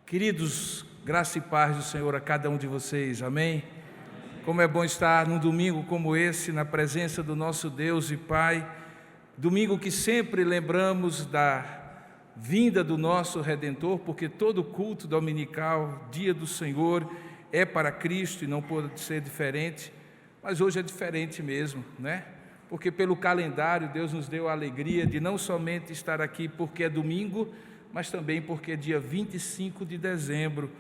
Queridos, graça e paz do Senhor a cada um de vocês, amém? Como é bom estar num domingo como esse, na presença do nosso Deus e Pai, domingo que sempre lembramos da vinda do nosso Redentor, porque todo culto dominical, dia do Senhor, é para Cristo e não pode ser diferente, mas hoje é diferente mesmo, né? Porque pelo calendário Deus nos deu a alegria de não somente estar aqui porque é domingo, mas também porque é dia 25 de dezembro,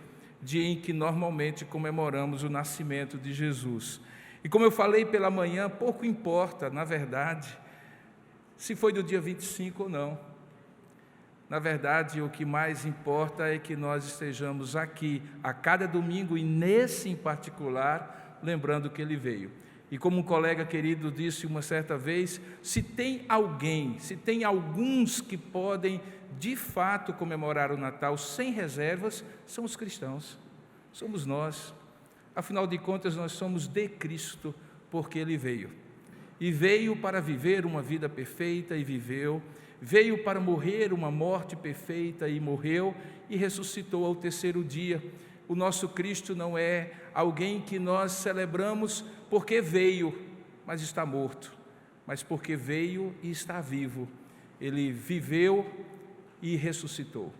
dia em que normalmente comemoramos o nascimento de Jesus. E como eu falei pela manhã, pouco importa, na verdade, se foi do dia 25 ou não. Na verdade, o que mais importa é que nós estejamos aqui a cada domingo, e nesse em particular, lembrando que Ele veio. E como um colega querido disse uma certa vez, se tem alguns que podem de fato comemorar o Natal sem reservas, são os cristãos, somos nós. Afinal de contas, nós somos de Cristo, porque Ele veio. E veio para viver uma vida perfeita e viveu, veio para morrer uma morte perfeita e morreu, e ressuscitou ao terceiro dia. O nosso Cristo não é alguém que nós celebramos porque veio, mas está morto, mas porque veio e está vivo. Ele viveu e ressuscitou.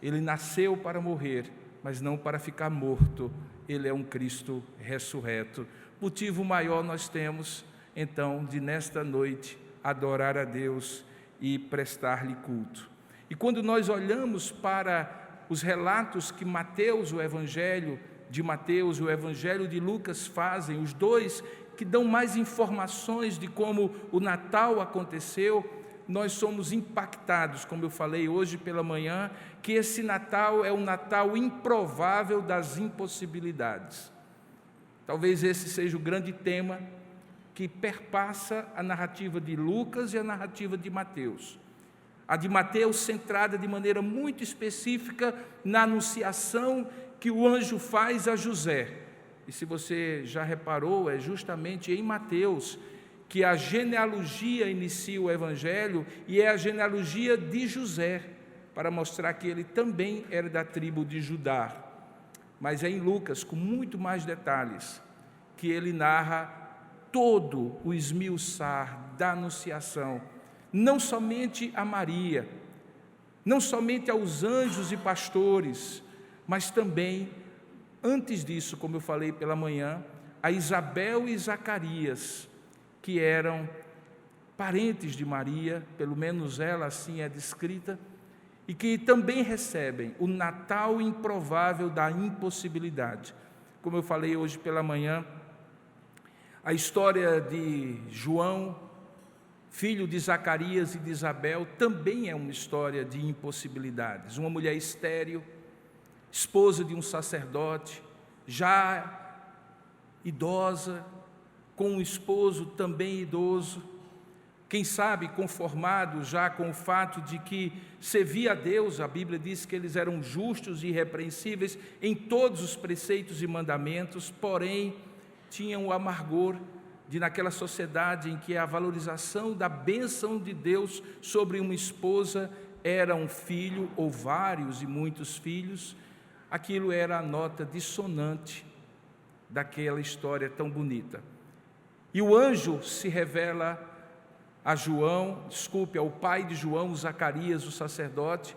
Ele nasceu para morrer, mas não para ficar morto. Ele é um Cristo ressurreto. Motivo maior nós temos, então, de nesta noite adorar a Deus e prestar-lhe culto. E quando nós olhamos para os relatos que Mateus, o Evangelho de Mateus e o Evangelho de Lucas fazem, os dois que dão mais informações de como o Natal aconteceu, nós somos impactados, como eu falei hoje pela manhã, que esse Natal é um Natal improvável das impossibilidades. Talvez esse seja o grande tema que perpassa a narrativa de Lucas e a narrativa de Mateus. A de Mateus centrada de maneira muito específica na anunciação que o anjo faz a José. E se você já reparou, é justamente em Mateus que a genealogia inicia o Evangelho, e é a genealogia de José, para mostrar que ele também era da tribo de Judá. Mas é em Lucas, com muito mais detalhes, que ele narra todo o esmiuçar da anunciação, não somente a Maria, não somente aos anjos e pastores, mas também, antes disso, como eu falei pela manhã, a Isabel e Zacarias, que eram parentes de Maria, pelo menos ela assim é descrita, e que também recebem o Natal improvável da impossibilidade. Como eu falei hoje pela manhã, a história de João, filho de Zacarias e de Isabel, também é uma história de impossibilidades. Uma mulher estéril, esposa de um sacerdote, já idosa, com um esposo também idoso, quem sabe conformado já com o fato de que servia a Deus. A Bíblia diz que eles eram justos e irrepreensíveis em todos os preceitos e mandamentos, porém tinham o amargor de, naquela sociedade em que a valorização da bênção de Deus sobre uma esposa era um filho ou vários e muitos filhos, aquilo era a nota dissonante daquela história tão bonita. E o anjo se revela ao pai de João, Zacarias, o sacerdote,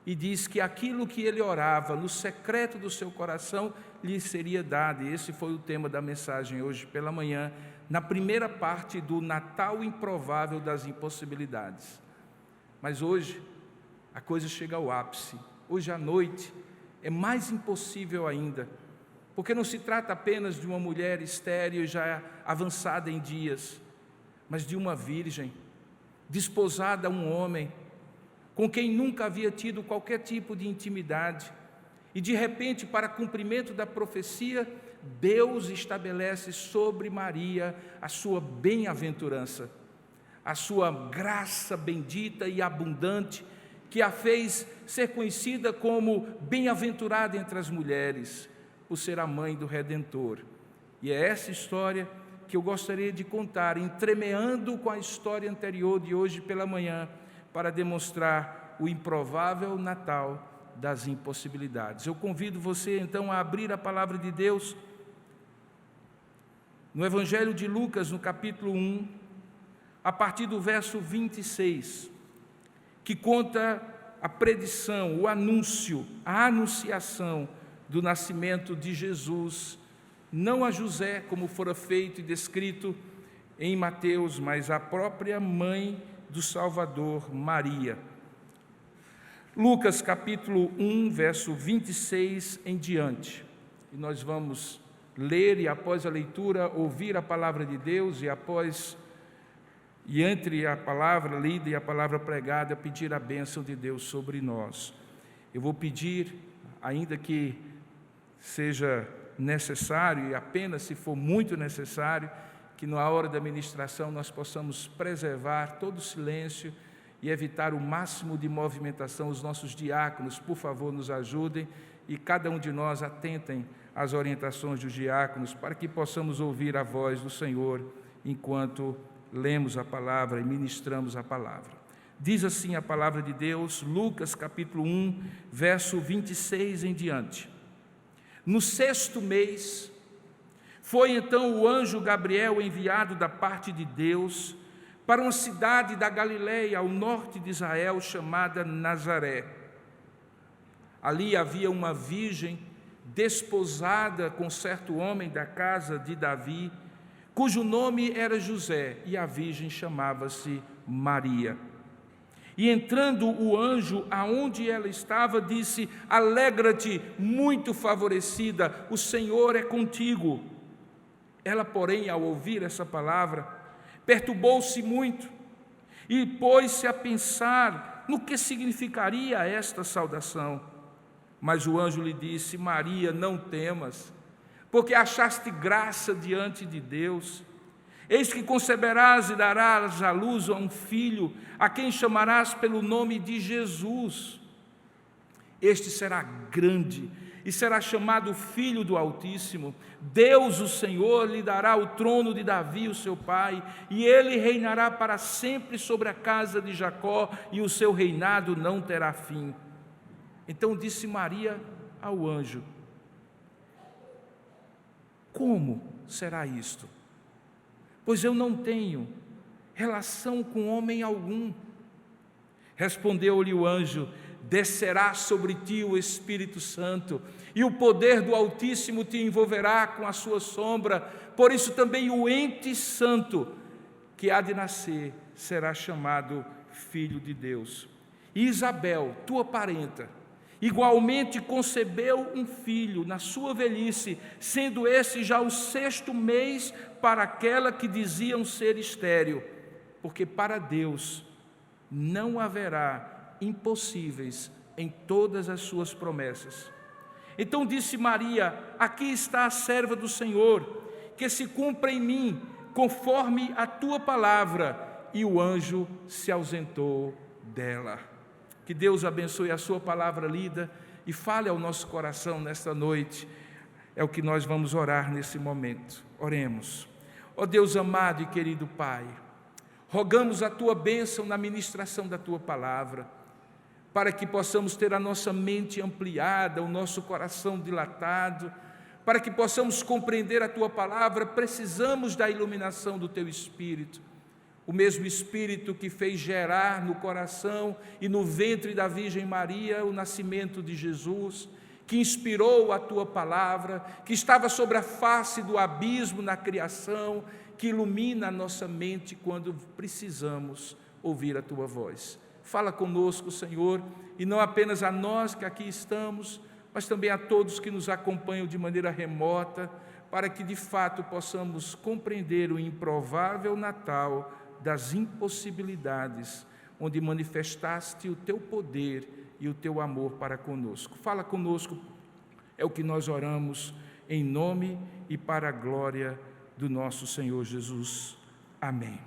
e diz que aquilo que ele orava no secreto do seu coração lhe seria dado. E esse foi o tema da mensagem hoje pela manhã, na primeira parte do Natal improvável das impossibilidades. Mas hoje a coisa chega ao ápice. Hoje à noite é mais impossível ainda, porque não se trata apenas de uma mulher estéril e já avançada em dias, mas de uma virgem, desposada a um homem, com quem nunca havia tido qualquer tipo de intimidade, e de repente, para cumprimento da profecia, Deus estabelece sobre Maria a sua bem-aventurança, a sua graça bendita e abundante, que a fez ser conhecida como bem-aventurada entre as mulheres, por ser a mãe do Redentor. E é essa história que eu gostaria de contar, entremeando com a história anterior de hoje pela manhã, para demonstrar o improvável Natal das impossibilidades. Eu convido você então a abrir a palavra de Deus no Evangelho de Lucas, no capítulo 1, a partir do verso 26, que conta a predição, o anúncio, a anunciação do nascimento de Jesus, não a José, como fora feito e descrito em Mateus, mas a própria mãe do Salvador, Maria. Lucas capítulo 1, verso 26 em diante. E nós vamos ler e após a leitura ouvir a palavra de Deus e entre a palavra lida e a palavra pregada pedir a bênção de Deus sobre nós. Eu vou pedir, ainda que seja necessário e apenas se for muito necessário, que na hora da ministração nós possamos preservar todo o silêncio e evitar o máximo de movimentação. Os nossos diáconos, por favor, nos ajudem e cada um de nós atentem às orientações dos diáconos para que possamos ouvir a voz do Senhor enquanto lemos a palavra e ministramos a palavra. Diz assim a palavra de Deus, Lucas capítulo 1, verso 26 em diante. No 6º mês, foi então o anjo Gabriel enviado da parte de Deus para uma cidade da Galileia, ao norte de Israel, chamada Nazaré. Ali havia uma virgem desposada com certo homem da casa de Davi, cujo nome era José, e a virgem chamava-se Maria. E entrando o anjo aonde ela estava, disse: alegra-te, muito favorecida, o Senhor é contigo. Ela, porém, ao ouvir essa palavra, perturbou-se muito e pôs-se a pensar no que significaria esta saudação. Mas o anjo lhe disse: Maria, não temas, porque achaste graça diante de Deus. Eis que conceberás e darás à luz a um filho, a quem chamarás pelo nome de Jesus. Este será grande e será chamado Filho do Altíssimo. Deus, o Senhor, lhe dará o trono de Davi, o seu pai, e ele reinará para sempre sobre a casa de Jacó, e o seu reinado não terá fim. Então disse Maria ao anjo: como será isto? Pois eu não tenho relação com homem algum. Respondeu-lhe o anjo: descerá sobre ti o Espírito Santo, e o poder do Altíssimo te envolverá com a sua sombra. Por isso também o ente santo que há de nascer será chamado Filho de Deus. E Isabel, tua parenta, igualmente concebeu um filho na sua velhice, sendo esse já o 6º mês para aquela que diziam ser estéril, porque para Deus não haverá impossíveis em todas as suas promessas. Então disse Maria: aqui está a serva do Senhor, que se cumpra em mim conforme a tua palavra. E o anjo se ausentou dela. Que Deus abençoe a sua palavra lida e fale ao nosso coração nesta noite. É o que nós vamos orar nesse momento. Oremos. Ó Deus amado e querido Pai, rogamos a tua bênção na ministração da tua palavra, para que possamos ter a nossa mente ampliada, o nosso coração dilatado, para que possamos compreender a tua palavra. Precisamos da iluminação do teu Espírito. O mesmo Espírito que fez gerar no coração e no ventre da Virgem Maria o nascimento de Jesus, que inspirou a tua palavra, que estava sobre a face do abismo na criação, que ilumina a nossa mente quando precisamos ouvir a tua voz. Fala conosco, Senhor, e não apenas a nós que aqui estamos, mas também a todos que nos acompanham de maneira remota, para que de fato possamos compreender o improvável Natal das impossibilidades, onde manifestaste o teu poder e o teu amor para conosco. Fala conosco, é o que nós oramos, em nome e para a glória do nosso Senhor Jesus. Amém.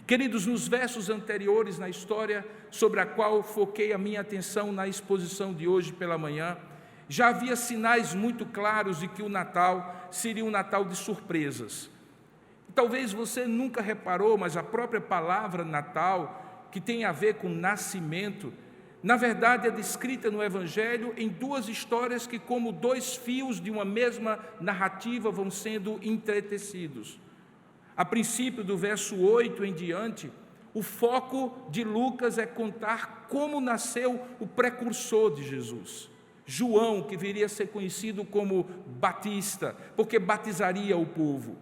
Queridos, nos versos anteriores na história, sobre a qual foquei a minha atenção na exposição de hoje pela manhã, já havia sinais muito claros de que o Natal seria um Natal de surpresas. Talvez você nunca reparou, mas a própria palavra Natal, que tem a ver com nascimento, na verdade, é descrita no Evangelho em duas histórias que, como dois fios de uma mesma narrativa, vão sendo entretecidos. A princípio, do verso 8 em diante, o foco de Lucas é contar como nasceu o precursor de Jesus, João, que viria a ser conhecido como Batista, porque batizaria o povo.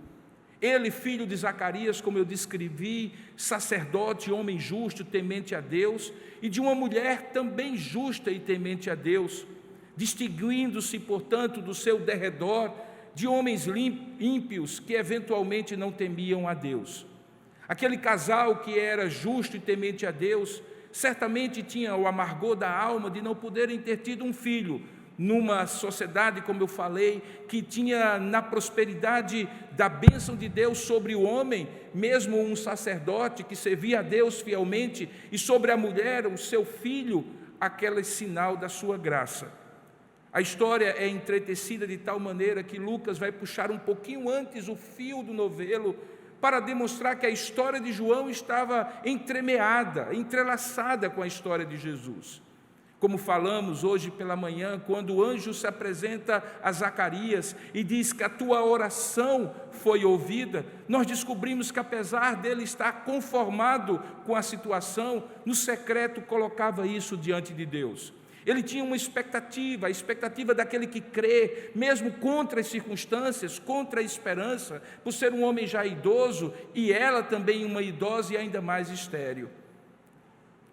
Ele, filho de Zacarias, como eu descrevi, sacerdote, homem justo, temente a Deus, e de uma mulher também justa e temente a Deus, distinguindo-se, portanto, do seu derredor, de homens ímpios que eventualmente não temiam a Deus. Aquele casal que era justo e temente a Deus, certamente tinha o amargor da alma de não poderem ter tido um filho, numa sociedade, como eu falei, que tinha na prosperidade da bênção de Deus sobre o homem, mesmo um sacerdote que servia a Deus fielmente, e sobre a mulher, o seu filho, aquele sinal da sua graça. A história é entretecida de tal maneira que Lucas vai puxar um pouquinho antes o fio do novelo para demonstrar que a história de João estava entremeada, entrelaçada com a história de Jesus. Como falamos hoje pela manhã, quando o anjo se apresenta a Zacarias e diz que a tua oração foi ouvida, nós descobrimos que, apesar dele estar conformado com a situação, no secreto colocava isso diante de Deus. Ele tinha uma expectativa, a expectativa daquele que crê, mesmo contra as circunstâncias, contra a esperança, por ser um homem já idoso e ela também uma idosa e ainda mais estéril.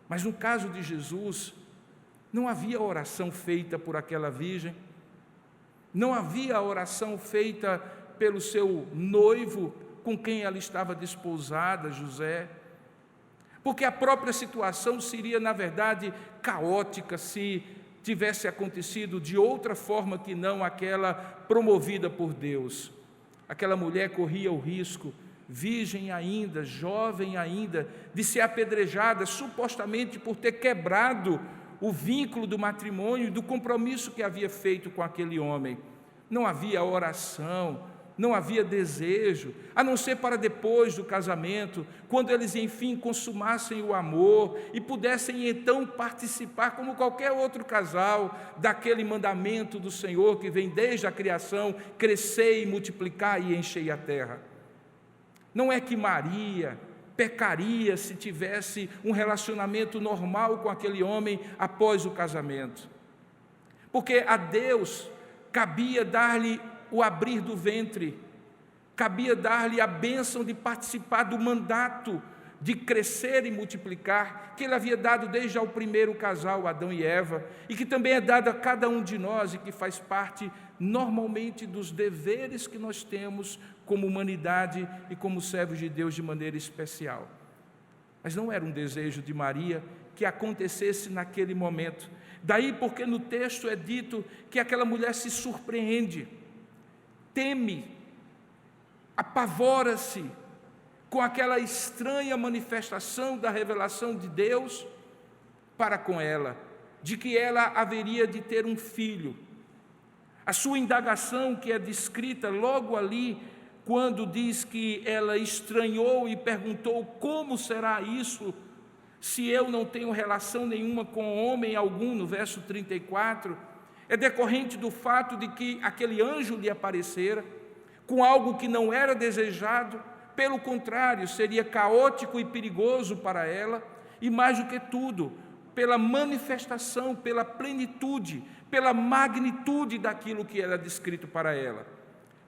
Mas no caso de Jesus, não havia oração feita por aquela virgem, não havia oração feita pelo seu noivo, com quem ela estava desposada, José, porque a própria situação seria, na verdade, caótica se tivesse acontecido de outra forma que não aquela promovida por Deus. Aquela mulher corria o risco, virgem ainda, jovem ainda, de ser apedrejada supostamente por ter quebrado o vínculo do matrimônio e do compromisso que havia feito com aquele homem. Não havia oração, não havia desejo, a não ser para depois do casamento, quando eles enfim consumassem o amor e pudessem então participar, como qualquer outro casal, daquele mandamento do Senhor que vem desde a criação: crescer e multiplicar e encher a terra. Não é que Maria pecaria se tivesse um relacionamento normal com aquele homem após o casamento, porque a Deus cabia dar-lhe o abrir do ventre, cabia dar-lhe a bênção de participar do mandato de crescer e multiplicar, que ele havia dado desde ao primeiro casal, Adão e Eva, e que também é dado a cada um de nós e que faz parte normalmente dos deveres que nós temos como humanidade e como servos de Deus de maneira especial. Mas não era um desejo de Maria que acontecesse naquele momento. Daí porque no texto é dito que aquela mulher se surpreende, teme, apavora-se com aquela estranha manifestação da revelação de Deus para com ela, de que ela haveria de ter um filho. A sua indagação, que é descrita logo ali, quando diz que ela estranhou e perguntou: como será isso, se eu não tenho relação nenhuma com homem algum, no verso 34, é decorrente do fato de que aquele anjo lhe aparecera com algo que não era desejado, pelo contrário, seria caótico e perigoso para ela, e mais do que tudo, pela manifestação, pela plenitude, pela magnitude daquilo que era descrito para ela.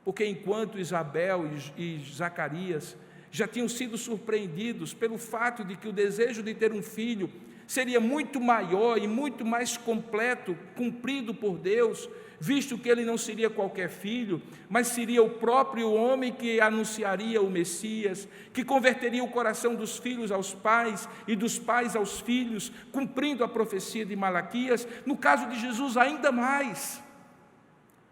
Porque enquanto Isabel e Zacarias já tinham sido surpreendidos pelo fato de que o desejo de ter um filho seria muito maior e muito mais completo, cumprido por Deus, visto que ele não seria qualquer filho, mas seria o próprio homem que anunciaria o Messias, que converteria o coração dos filhos aos pais e dos pais aos filhos, cumprindo a profecia de Malaquias. No caso de Jesus, ainda mais,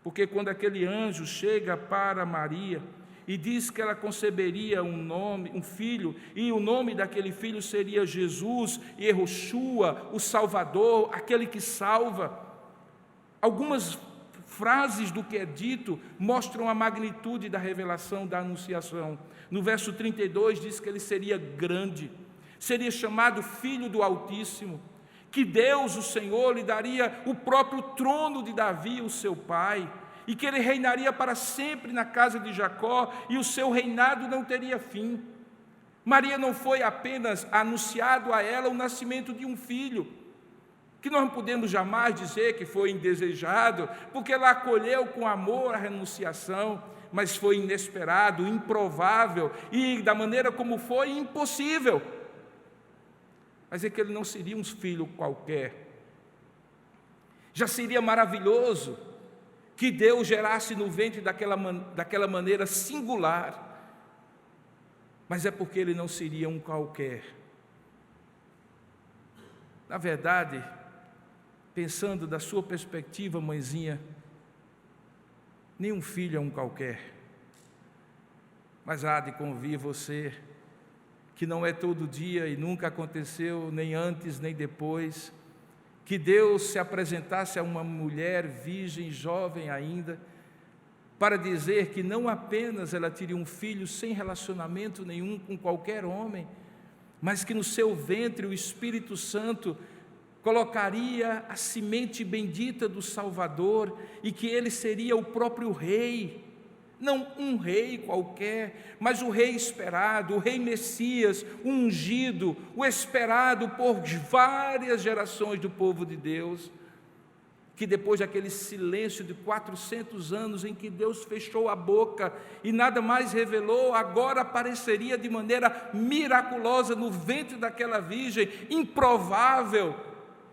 porque quando aquele anjo chega para Maria e diz que ela conceberia um filho, e o nome daquele filho seria Jesus, Yehoshua, o Salvador, aquele que salva. Algumas frases do que é dito mostram a magnitude da revelação, da anunciação. No verso 32 diz que ele seria grande, seria chamado Filho do Altíssimo, que Deus, o Senhor, lhe daria o próprio trono de Davi, o seu pai, e que ele reinaria para sempre na casa de Jacó, e o seu reinado não teria fim. Maria não foi apenas anunciado a ela o nascimento de um filho, que nós não podemos jamais dizer que foi indesejado, porque ela acolheu com amor a renunciação, mas foi inesperado, improvável, e da maneira como foi, impossível. Mas é que ele não seria um filho qualquer. Já seria maravilhoso que Deus gerasse no ventre daquela maneira singular, mas é porque ele não seria um qualquer. Na verdade, pensando da sua perspectiva, mãezinha, nenhum filho é um qualquer, mas há de convir você que não é todo dia e nunca aconteceu, nem antes nem depois, que Deus se apresentasse a uma mulher virgem, jovem ainda, para dizer que não apenas ela teria um filho sem relacionamento nenhum com qualquer homem, mas que no seu ventre o Espírito Santo colocaria a semente bendita do Salvador e que ele seria o próprio rei, não um rei qualquer, mas o rei esperado, o rei Messias, o ungido, o esperado por várias gerações do povo de Deus, que depois daquele silêncio de 400 anos em que Deus fechou a boca e nada mais revelou, agora apareceria de maneira miraculosa no ventre daquela virgem, improvável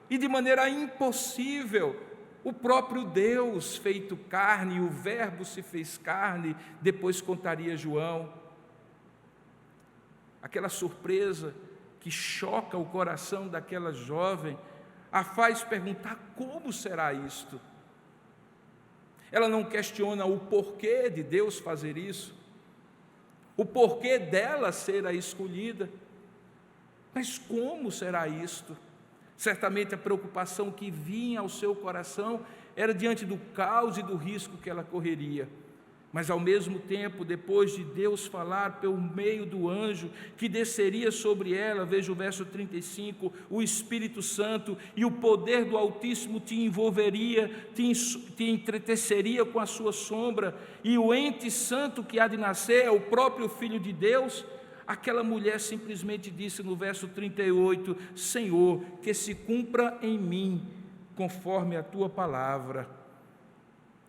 e de maneira impossível, o próprio Deus feito carne, o Verbo se fez carne, depois contaria João. Aquela surpresa que choca o coração daquela jovem, a faz perguntar: como será isto? Ela não questiona o porquê de Deus fazer isso, o porquê dela ser a escolhida, mas como será isto? Certamente a preocupação que vinha ao seu coração era diante do caos e do risco que ela correria. Mas ao mesmo tempo, depois de Deus falar por meio do anjo que desceria sobre ela, veja o verso 35, o Espírito Santo e o poder do Altíssimo te envolveria, te entreteceria com a sua sombra, e o ente santo que há de nascer é o próprio Filho de Deus. Aquela mulher simplesmente disse no verso 38, Senhor, que se cumpra em mim, conforme a tua palavra.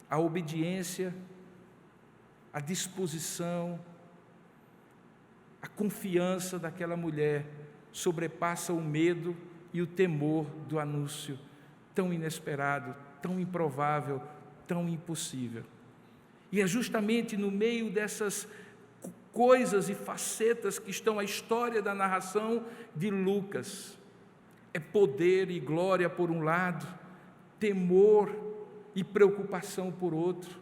A obediência, a disposição, a confiança daquela mulher sobrepassa o medo e o temor do anúncio, tão inesperado, tão improvável, tão impossível. E é justamente no meio dessas coisas e facetas que estão a história da narração de Lucas. É poder e glória por um lado, temor e preocupação por outro.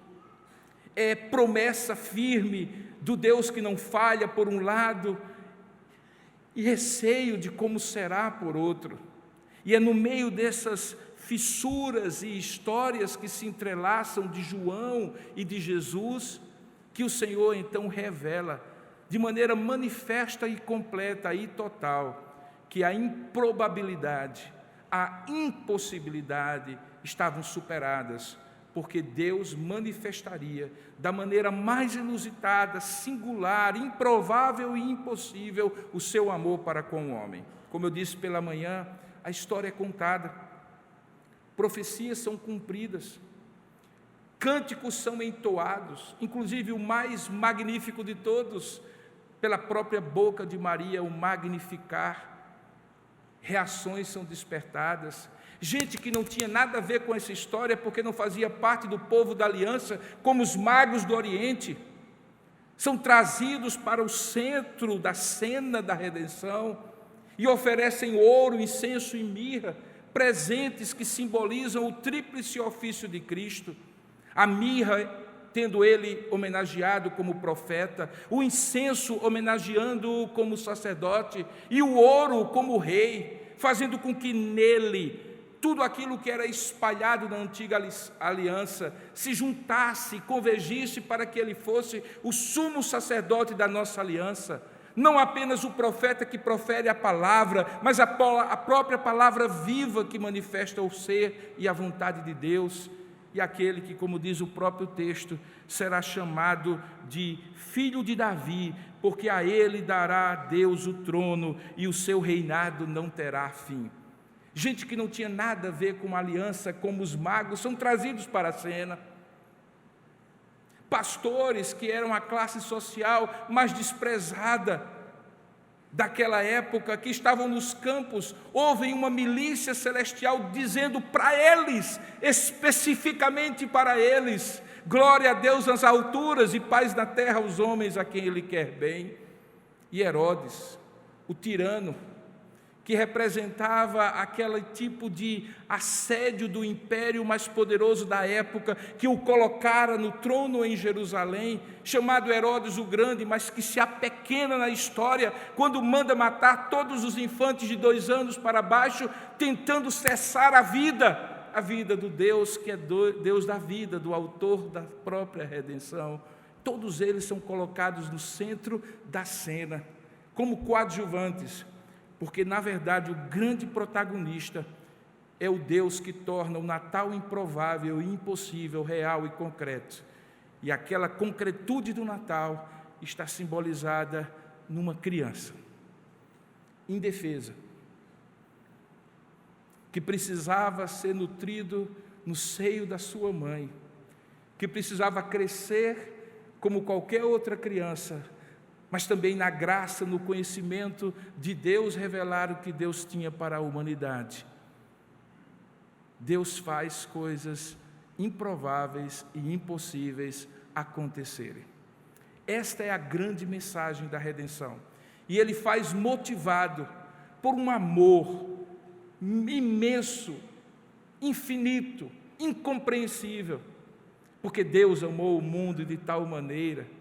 É promessa firme do Deus que não falha por um lado, e receio de como será por outro. E é no meio dessas fissuras e histórias que se entrelaçam de João e de Jesus, que o Senhor então revela, de maneira manifesta e completa e total, que a improbabilidade, a impossibilidade estavam superadas, porque Deus manifestaria da maneira mais inusitada, singular, improvável e impossível o seu amor para com o homem. Como eu disse pela manhã, a história é contada, profecias são cumpridas, cânticos são entoados, inclusive o mais magnífico de todos, pela própria boca de Maria, o magnificar. Reações são despertadas. Gente que não tinha nada a ver com essa história, porque não fazia parte do povo da aliança, como os magos do Oriente, são trazidos para o centro da cena da redenção e oferecem ouro, incenso e mirra, presentes que simbolizam o tríplice ofício de Cristo. A mirra, tendo ele homenageado como profeta, o incenso homenageando-o como sacerdote, e o ouro como rei, fazendo com que nele tudo aquilo que era espalhado na antiga aliança se juntasse, convergisse para que ele fosse o sumo sacerdote da nossa aliança. não apenas o profeta que profere a palavra, mas a própria palavra viva que manifesta o ser e a vontade de Deus, e aquele que, como diz o próprio texto, será chamado de filho de Davi, porque a ele dará Deus o trono e o seu reinado não terá fim. Gente que não tinha nada a ver com a aliança, como os magos, são trazidos para a cena. Pastores que eram a classe social mais desprezada daquela época, que estavam nos campos, ouvem uma milícia celestial dizendo para eles, especificamente para eles: glória a Deus nas alturas e paz na terra aos homens a quem Ele quer bem. E Herodes, o tirano, que representava aquele tipo de assédio do império mais poderoso da época, que o colocara no trono em Jerusalém, chamado Herodes o Grande, mas que se apequena na história, quando manda matar todos os infantes de 2 anos para baixo, tentando cessar a vida do Deus que é Deus da vida, do autor da própria redenção. Todos eles são colocados no centro da cena, como coadjuvantes, porque, na verdade, o grande protagonista é o Deus que torna o Natal improvável e impossível, real e concreto. E aquela concretude do Natal está simbolizada numa criança, indefesa, que precisava ser nutrido no seio da sua mãe, que precisava crescer como qualquer outra criança, mas também na graça, no conhecimento de Deus, revelar o que Deus tinha para a humanidade. Deus faz coisas improváveis e impossíveis acontecerem. Esta é a grande mensagem da redenção. E Ele faz motivado por um amor imenso, infinito, incompreensível, porque Deus amou o mundo de tal maneira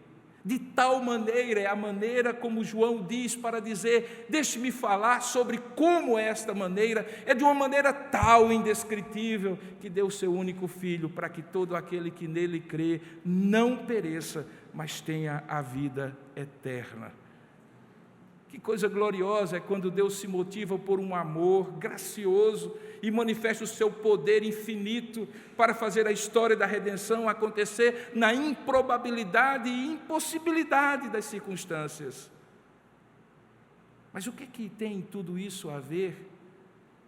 é a maneira como João diz para dizer, deixe-me falar sobre como é esta maneira, é de uma maneira tal, indescritível, que deu o seu único Filho, para que todo aquele que nele crê não pereça, mas tenha a vida eterna. Que coisa gloriosa é quando Deus se motiva por um amor gracioso e manifesta o seu poder infinito para fazer a história da redenção acontecer na improbabilidade e impossibilidade das circunstâncias. Mas o que tem tudo isso a ver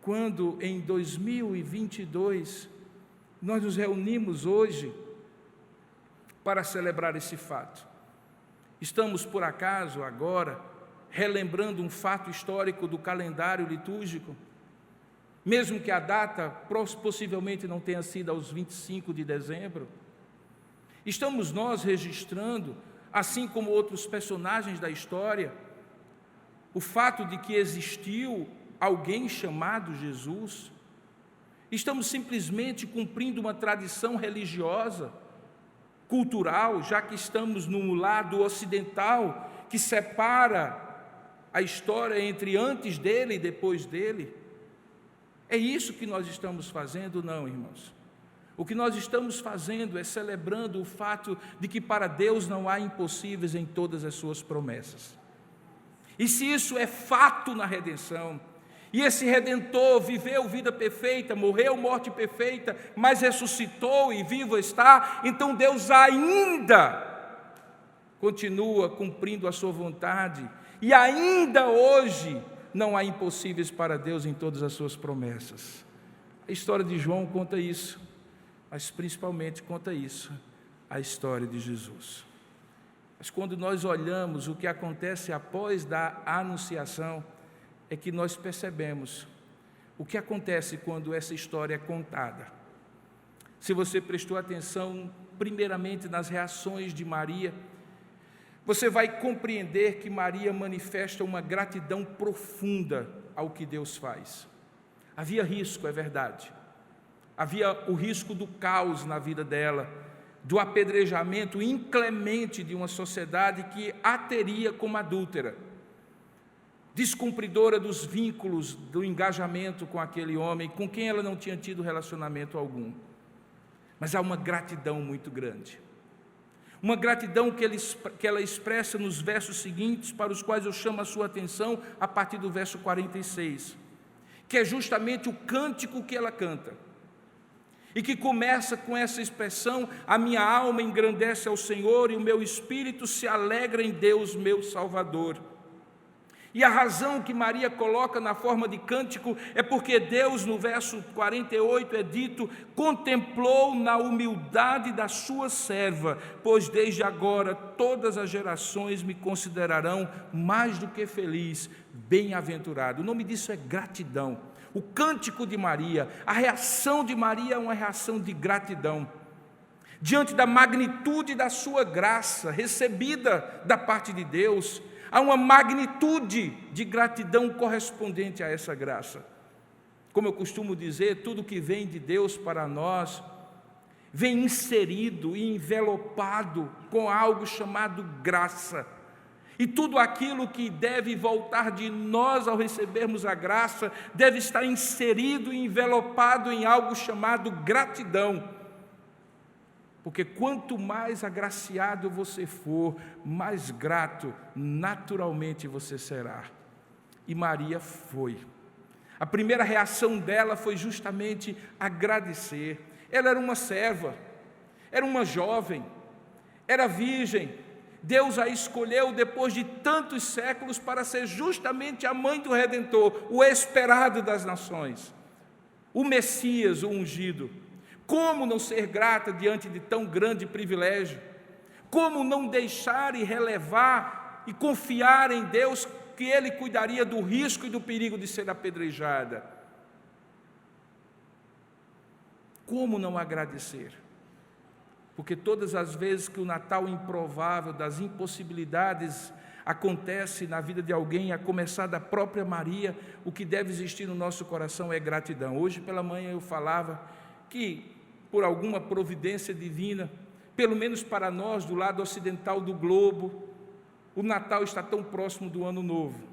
quando em 2022 nós nos reunimos hoje para celebrar esse fato? Estamos, por acaso, agora relembrando um fato histórico do calendário litúrgico, mesmo que a data possivelmente não tenha sido aos 25 de dezembro, estamos nós registrando, assim como outros personagens da história, o fato de que existiu alguém chamado Jesus. Estamos simplesmente cumprindo uma tradição religiosa, cultural, já que estamos no lado ocidental, que separa a história entre antes dele e depois dele. É isso que nós estamos fazendo? Não, irmãos. O que nós estamos fazendo é celebrando o fato de que para Deus não há impossíveis em todas as suas promessas. E se isso é fato na redenção, e esse Redentor viveu vida perfeita, morreu morte perfeita, mas ressuscitou e vivo está, então Deus ainda continua cumprindo a sua vontade, e ainda hoje não há impossíveis para Deus em todas as suas promessas. A história de João conta isso, mas principalmente conta isso, a história de Jesus. Mas quando nós olhamos o que acontece após da anunciação, é que nós percebemos o que acontece quando essa história é contada. Se você prestou atenção, primeiramente nas reações de Maria, você vai compreender que Maria manifesta uma gratidão profunda ao que Deus faz. Havia risco, é verdade. Havia o risco do caos na vida dela, do apedrejamento inclemente de uma sociedade que a teria como adúltera, descumpridora dos vínculos, do engajamento com aquele homem, com quem ela não tinha tido relacionamento algum. Mas há uma gratidão muito grande. Uma gratidão que ela expressa nos versos seguintes, para os quais eu chamo a sua atenção a partir do verso 46, que é justamente o cântico que ela canta, e que começa com essa expressão: a minha alma engrandece ao Senhor e o meu espírito se alegra em Deus, meu Salvador. E a razão que Maria coloca na forma de cântico é porque Deus, no verso 48 é dito: contemplou na humildade da sua serva, pois desde agora todas as gerações me considerarão mais do que feliz, bem-aventurado. O nome disso é gratidão. O cântico de Maria, a reação de Maria é uma reação de gratidão diante da magnitude da sua graça recebida da parte de Deus. Há uma magnitude de gratidão correspondente a essa graça. Como eu costumo dizer, tudo que vem de Deus para nós vem inserido e envelopado com algo chamado graça. E tudo aquilo que deve voltar de nós ao recebermos a graça deve estar inserido e envelopado em algo chamado gratidão. Porque quanto mais agraciado você for, mais grato naturalmente você será. E Maria foi. A primeira reação dela foi justamente agradecer. Ela era uma serva, era uma jovem, era virgem. Deus a escolheu depois de tantos séculos para ser justamente a mãe do Redentor, o esperado das nações, o Messias, o ungido. Como não ser grata diante de tão grande privilégio? Como não deixar e relevar e confiar em Deus que Ele cuidaria do risco e do perigo de ser apedrejada? Como não agradecer? Porque todas as vezes que o Natal improvável, das impossibilidades, acontece na vida de alguém, a começar da própria Maria, o que deve existir no nosso coração é gratidão. Hoje pela manhã eu falava que, por alguma providência divina, pelo menos para nós do lado ocidental do globo, o Natal está tão próximo do Ano Novo.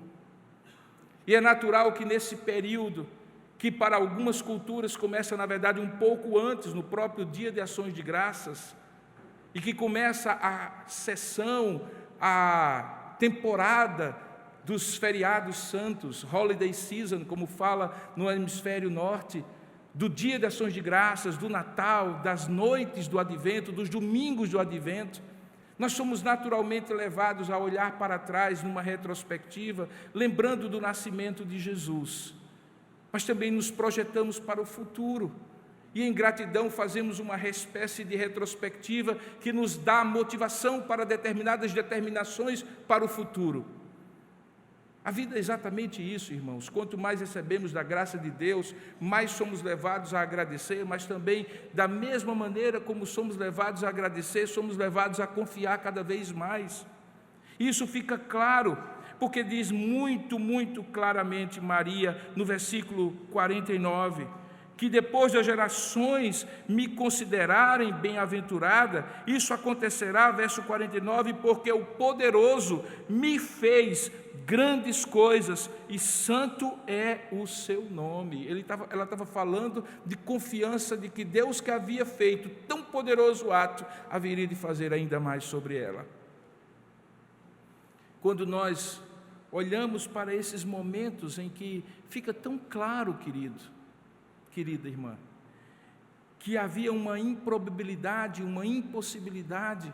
E é natural que nesse período, que para algumas culturas começa na verdade um pouco antes, no próprio dia de ações de graças, e que começa a sessão, a temporada dos feriados santos, holiday season, como fala no hemisfério norte, do dia de ações de graças, do Natal, das noites do Advento, dos domingos do Advento, nós somos naturalmente levados a olhar para trás numa retrospectiva, lembrando do nascimento de Jesus, mas também nos projetamos para o futuro, e em gratidão fazemos uma espécie de retrospectiva que nos dá motivação para determinadas determinações para o futuro. A vida é exatamente isso, irmãos. Quanto mais recebemos da graça de Deus, mais somos levados a agradecer, mas também, da mesma maneira como somos levados a agradecer, somos levados a confiar cada vez mais. Isso fica claro, porque diz muito, muito claramente Maria, no versículo 49, que depois das gerações me considerarem bem-aventurada, isso acontecerá, verso 49, porque o poderoso me fez grandes coisas, e santo é o seu nome. Ela estava falando de confiança de que Deus, que havia feito tão poderoso ato, haveria de fazer ainda mais sobre ela. Quando nós olhamos para esses momentos em que fica tão claro, querida irmã, que havia uma improbabilidade, uma impossibilidade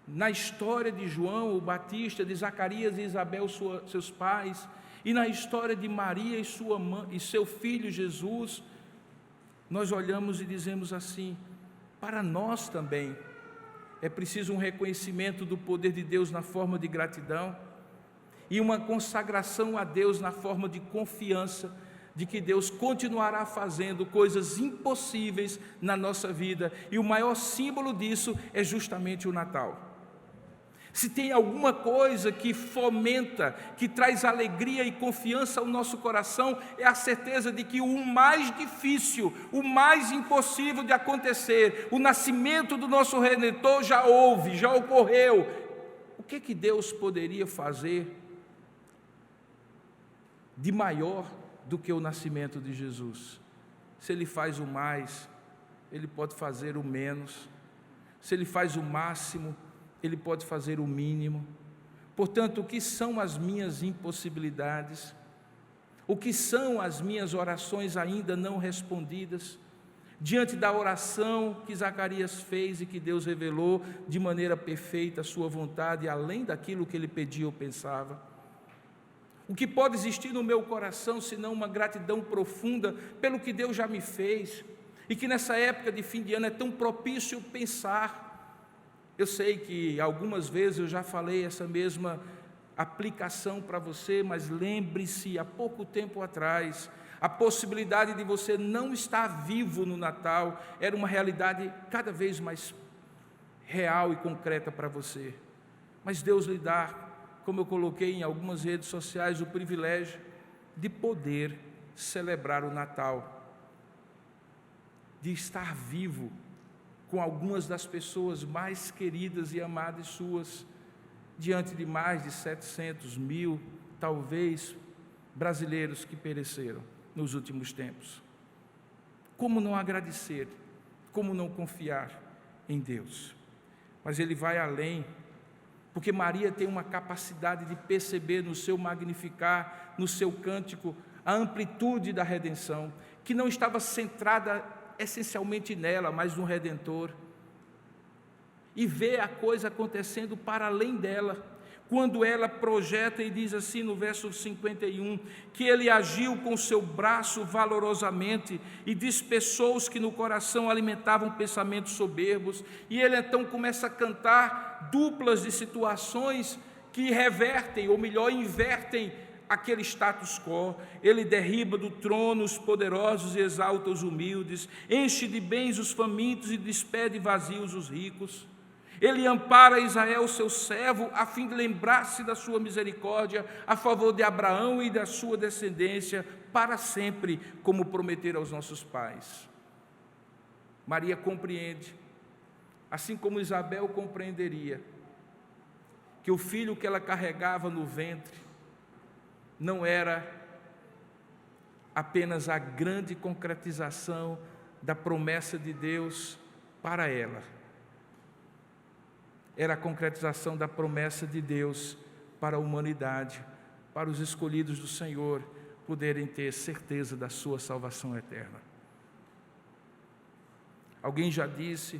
na história de João o Batista, de Zacarias e Isabel, seus pais, e na história de Maria e sua mãe e seu filho Jesus, nós olhamos e dizemos assim: para nós também é preciso um reconhecimento do poder de Deus na forma de gratidão e uma consagração a Deus na forma de confiança de que Deus continuará fazendo coisas impossíveis na nossa vida, e o maior símbolo disso é justamente o Natal. Se tem alguma coisa que fomenta, que traz alegria e confiança ao nosso coração, é a certeza de que o mais difícil, o mais impossível de acontecer, o nascimento do nosso Redentor já houve, já ocorreu. O que Deus poderia fazer de maior do que o nascimento de Jesus? Se Ele faz o mais, Ele pode fazer o menos. Se Ele faz o máximo, Ele pode fazer o mínimo. Portanto, o que são as minhas impossibilidades? O que são as minhas orações ainda não respondidas? Diante da oração que Zacarias fez e que Deus revelou de maneira perfeita a sua vontade, além daquilo que ele pedia ou pensava. O que pode existir no meu coração, senão uma gratidão profunda pelo que Deus já me fez, e que nessa época de fim de ano é tão propício pensar. Eu sei que algumas vezes eu já falei essa mesma aplicação para você, mas lembre-se, há pouco tempo atrás, a possibilidade de você não estar vivo no Natal era uma realidade cada vez mais real e concreta para você. Mas Deus lhe dá, como eu coloquei em algumas redes sociais, o privilégio de poder celebrar o Natal, de estar vivo com algumas das pessoas mais queridas e amadas suas, diante de mais de 700 mil, talvez, brasileiros que pereceram nos últimos tempos. Como não agradecer? Como não confiar em Deus? Mas Ele vai além, porque Maria tem uma capacidade de perceber no seu magnificar, no seu cântico, a amplitude da redenção, que não estava centrada essencialmente nela, mas no Redentor, e vê a coisa acontecendo para além dela, quando ela projeta e diz assim no verso 51, que Ele agiu com seu braço valorosamente e dispersou os que no coração alimentavam pensamentos soberbos, e Ele então começa a cantar duplas de situações que revertem, ou melhor, invertem aquele status quo. Ele derriba do trono os poderosos e exalta os humildes, enche de bens os famintos e despede vazios os ricos. Ele ampara Israel, seu servo, a fim de lembrar-se da sua misericórdia a favor de Abraão e da sua descendência para sempre, como prometera aos nossos pais. Maria compreende, assim como Isabel compreenderia, que o filho que ela carregava no ventre não era apenas a grande concretização da promessa de Deus para ela, era a concretização da promessa de Deus para a humanidade, para os escolhidos do Senhor poderem ter certeza da sua salvação eterna. Alguém já disse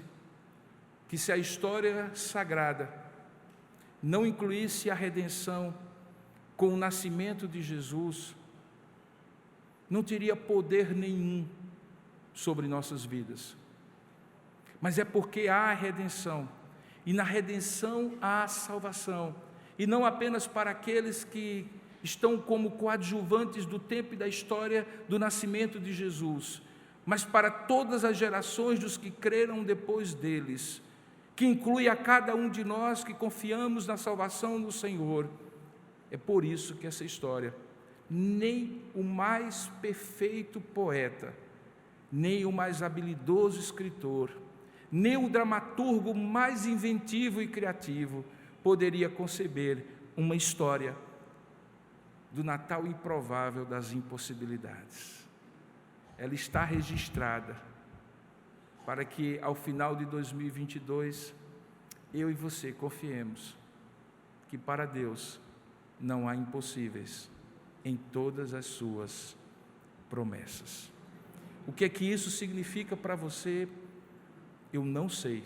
que se a história sagrada não incluísse a redenção com o nascimento de Jesus, não teria poder nenhum sobre nossas vidas. Mas é porque há a redenção, e na redenção há salvação, e não apenas para aqueles que estão como coadjuvantes do tempo e da história do nascimento de Jesus, mas para todas as gerações dos que creram depois deles, que inclui a cada um de nós que confiamos na salvação do Senhor. É por isso que essa história, nem o mais perfeito poeta, nem o mais habilidoso escritor, nem o dramaturgo mais inventivo e criativo poderia conceber uma história do Natal improvável das impossibilidades. Ela está registrada para que ao final de 2022 eu e você confiemos que para Deus não há impossíveis em todas as suas promessas. O que é que isso significa para você? Eu não sei,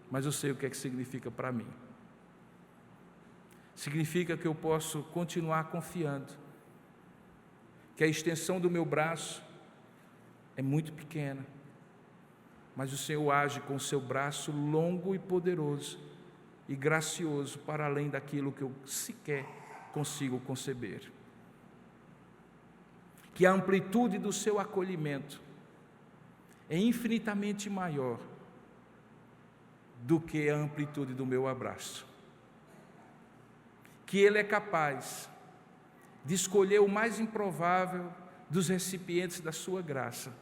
mas eu sei o que é que significa para mim. Significa que eu posso continuar confiando, que a extensão do meu braço é muito pequena, mas o Senhor age com o seu braço longo e poderoso e gracioso para além daquilo que eu sequer consigo conceber. Que a amplitude do seu acolhimento é infinitamente maior do que a amplitude do meu abraço. Que Ele é capaz de escolher o mais improvável dos recipientes da sua graça,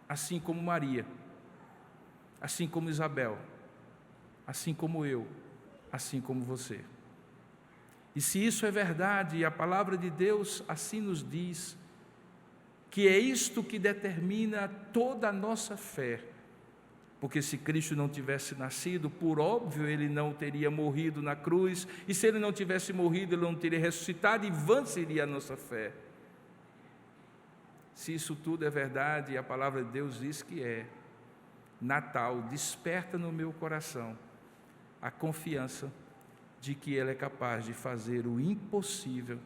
assim como Maria, assim como Isabel, assim como eu, assim como você. E se isso é verdade, e a palavra de Deus assim nos diz, que é isto que determina toda a nossa fé, Porque se Cristo não tivesse nascido, por óbvio, Ele não teria morrido na cruz, e se Ele não tivesse morrido, Ele não teria ressuscitado, e vã seria a nossa fé. Se isso tudo é verdade, e a palavra de Deus diz que é, Natal desperta no meu coração a confiança de que Ele é capaz de fazer o impossível,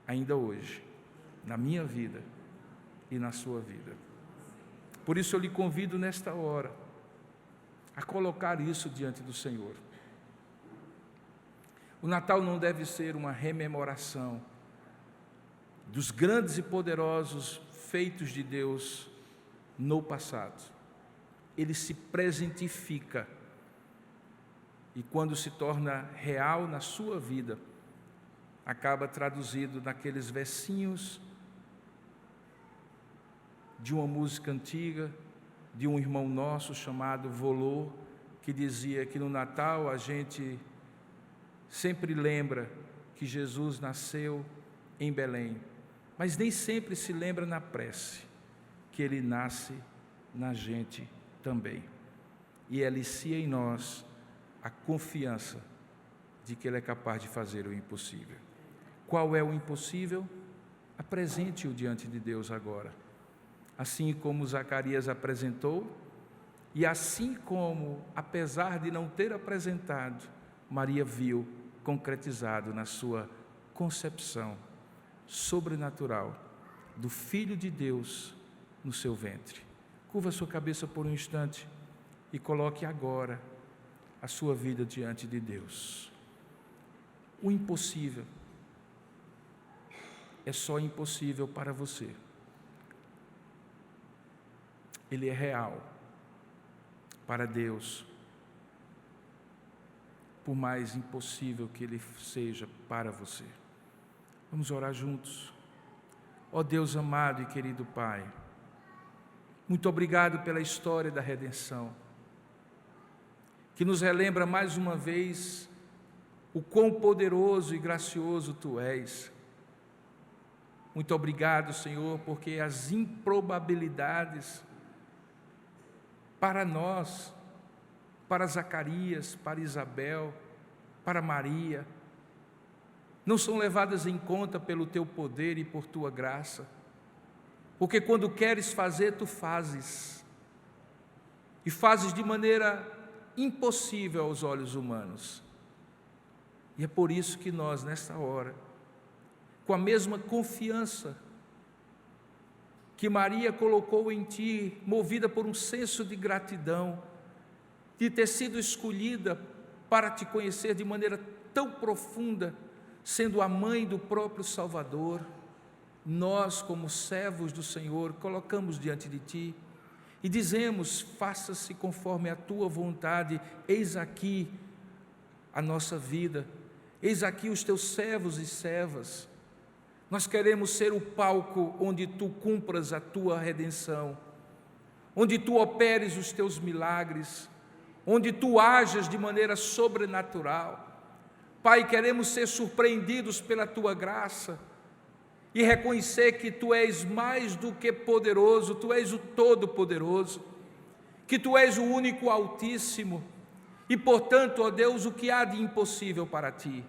ainda hoje, na minha vida e na sua vida. Por isso eu lhe convido nesta hora a colocar isso diante do Senhor. O Natal não deve ser uma rememoração dos grandes e poderosos feitos de Deus no passado. Ele se presentifica, e quando se torna real na sua vida, acaba traduzido naqueles versinhos de uma música antiga, de um irmão nosso chamado Volô, que dizia que no Natal a gente sempre lembra que Jesus nasceu em Belém, mas nem sempre se lembra na prece que Ele nasce na gente também, e alicia em nós a confiança de que Ele é capaz de fazer o impossível. Qual é o impossível? Apresente-o diante de Deus agora, assim como Zacarias apresentou, e assim como, apesar de não ter apresentado, Maria viu concretizado na sua concepção sobrenatural do Filho de Deus no seu ventre. Curva sua cabeça por um instante e coloque agora a sua vida diante de Deus. O impossível é só impossível para você. Ele é real para Deus, por mais impossível que Ele seja para você. Vamos orar juntos. Ó Deus amado e querido Pai, muito obrigado pela história da redenção, que nos relembra mais uma vez o quão poderoso e gracioso Tu és. Muito obrigado, Senhor, porque as improbabilidades para nós, para Zacarias, para Isabel, para Maria, não são levadas em conta pelo Teu poder e por Tua graça, porque quando queres fazer, Tu fazes, e fazes de maneira impossível aos olhos humanos. E é por isso que nós, nesta hora, com a mesma confiança que Maria colocou em Ti, movida por um senso de gratidão, de ter sido escolhida para Te conhecer de maneira tão profunda, sendo a mãe do próprio Salvador, nós, como servos do Senhor, colocamos diante de Ti e dizemos: faça-se conforme a Tua vontade, eis aqui a nossa vida, eis aqui os Teus servos e servas. Nós queremos ser o palco onde Tu cumpras a Tua redenção, onde Tu operes os Teus milagres, onde Tu ajas de maneira sobrenatural. Pai, queremos ser surpreendidos pela Tua graça e reconhecer que Tu és mais do que poderoso, Tu és o Todo-Poderoso, que Tu és o único Altíssimo e, portanto, ó Deus, o que há de impossível para Ti?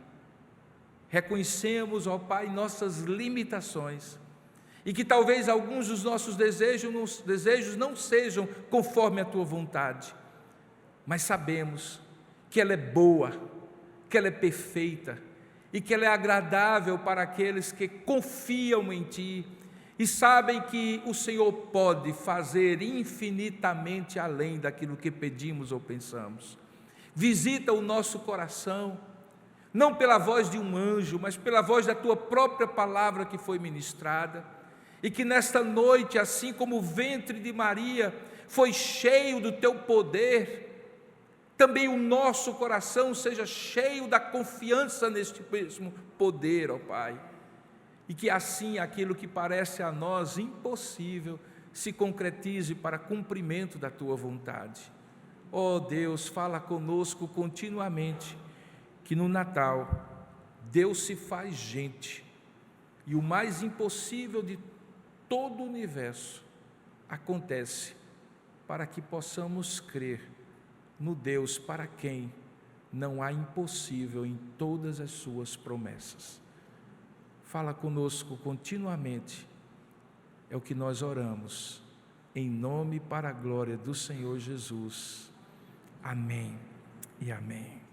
Reconhecemos, ó Pai, nossas limitações e que talvez alguns dos nossos desejos não sejam conforme a Tua vontade, mas sabemos que ela é boa, que ela é perfeita e que ela é agradável para aqueles que confiam em Ti e sabem que o Senhor pode fazer infinitamente além daquilo que pedimos ou pensamos. Visita o nosso coração, não pela voz de um anjo, mas pela voz da Tua própria palavra que foi ministrada, e que nesta noite, assim como o ventre de Maria foi cheio do Teu poder, também o nosso coração seja cheio da confiança neste mesmo poder, ó Pai, e que assim aquilo que parece a nós impossível se concretize para cumprimento da Tua vontade. Ó Deus, fala conosco continuamente, que no Natal Deus se faz gente e o mais impossível de todo o universo acontece para que possamos crer no Deus para quem não há impossível em todas as suas promessas. Fala conosco continuamente, é o que nós oramos, em nome e para a glória do Senhor Jesus. Amém e amém.